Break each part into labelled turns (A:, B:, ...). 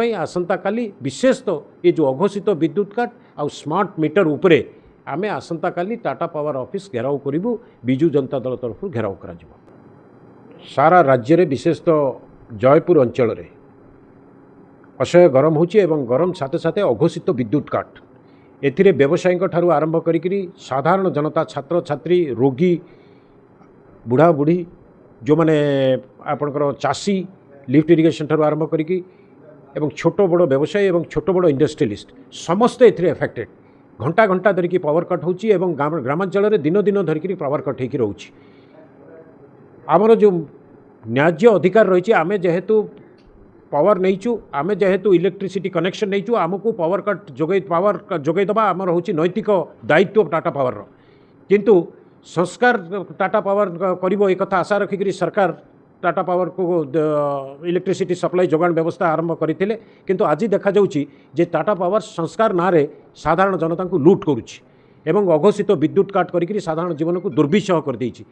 A: आसंता काली विशेष तो ये जो अघोषित विद्युत काट आउ स्मार्ट मीटर उपरे आमे आसंता काली टाटा पावर ऑफिस घेराव करूँ विजु जनता दल तरफ घेराव कर सारा राज्य रे विशेष तो जयपुर अंचल रे असह्य गरम होची एवं गरम साथे साथे अघोषित विद्युत काट एथिरे व्यवसायी ठारू आरंभ करी साधारण जनता छात्र छात्री रोगी बुढ़ा बुढ़ी जो माने आपणकर चाषी लिफ्ट इरिगेशन ठारू आरंभ करी एवं छोट बड़ व्यवसायी एवं छोट बड़ इंडस्ट्रियलिस्ट समस्ते एथिरे एफेक्टेड घंटा घंटा धरिकी पावर कट होची एवं ग्रामांचल रे दिन दिन धरिकी पावर कट होगी रोची आमर जो न्याज्य अधिकार रही आमे जेहेतु पावर नहींचु आमे जेहेतु इलेक्ट्रिसिटी कनेक्शन नहींचु आमको पावर कट पावर जोगई दबा आमर होची नैतिक दायित्व टाटा पावर किंतु संस्कार टाटा पावर करिवो एक कथा आशा रखिक सरकार टाटा पावर को इलेक्ट्रिसिटी सप्लाई जोगाण व्यवस्था आरंभ करते किंतु आज देखा जाउची जे टाटा पावर संस्कार ना रे साधारण जनता को लूट करुच्ची एवं अघोषित विद्युत काट करी साधारण जीवन को दुर्विषह कर देइछि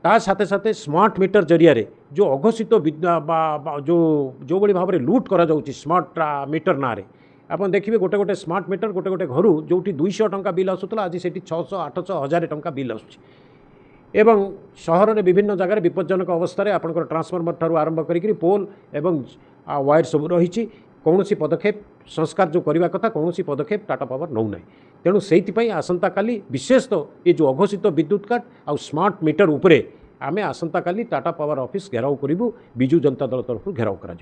A: ता साथे साथे स्मार्ट मीटर जरिया रे जो अघोषित जो बड़ी भाव में लूट करा जाउछि स्मार्ट मीटर ना रे आपन देखिए गोटे गोटे स्मार्ट मीटर गोटे गोटे घर जो 200 टंका बिल आसूला आज से 600 800 1000 टंका बिल आसूछि एवं सहर में विभिन्न जगह विपज्जनक अवस्था आपंकर ट्रांसफॉर्मर ठारू आरंभ करी पोल एवं वायर सब रही कौन पदक्षेप संस्कार जो करने कथा कौन पदक्षेप टाटा पावर नौ ना तेणु से आसंता काली विशेष तो ये जो अघोषित विद्युत काट आउ स्मार्ट मीटर उपरे आमे आसंता काली टाटा पावर ऑफिस घेराव करूँ विजु जनता दल तरफ घेराव करा